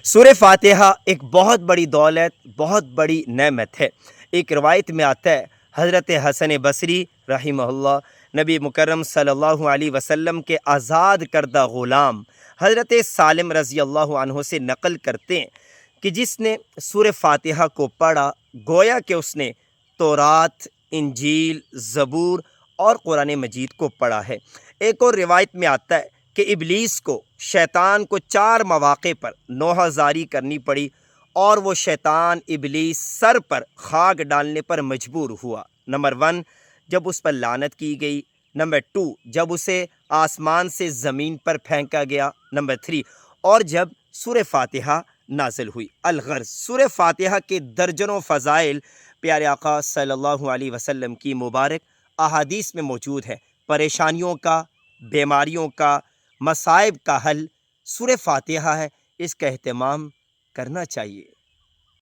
سورہ فاتحہ ایک بہت بڑی دولت، بہت بڑی نعمت ہے۔ ایک روایت میں آتا ہے حضرت حسن بصری رحمہ اللہ نبی مکرم صلی اللہ علیہ وسلم کے آزاد کردہ غلام حضرت سالم رضی اللہ عنہ سے نقل کرتے ہیں کہ جس نے سورہ فاتحہ کو پڑھا گویا کہ اس نے تورات، انجیل، زبور اور قرآن مجید کو پڑھا ہے۔ ایک اور روایت میں آتا ہے کہ ابلیس کو، شیطان کو 4 مواقع پر نوحہ زاری کرنی پڑی اور وہ شیطان ابلیس سر پر خاک ڈالنے پر مجبور ہوا۔ نمبر 1 جب اس پر لعنت کی گئی، نمبر 2 جب اسے آسمان سے زمین پر پھینکا گیا، نمبر 3 اور جب سورہ فاتحہ نازل ہوئی۔ الغرض سورہ فاتحہ کے درجنوں فضائل پیارے آقا صلی اللہ علیہ وسلم کی مبارک احادیث میں موجود ہے۔ پریشانیوں کا، بیماریوں کا، مصائب کا حل سورہ فاتحہ ہے، اس کا اہتمام کرنا چاہیے۔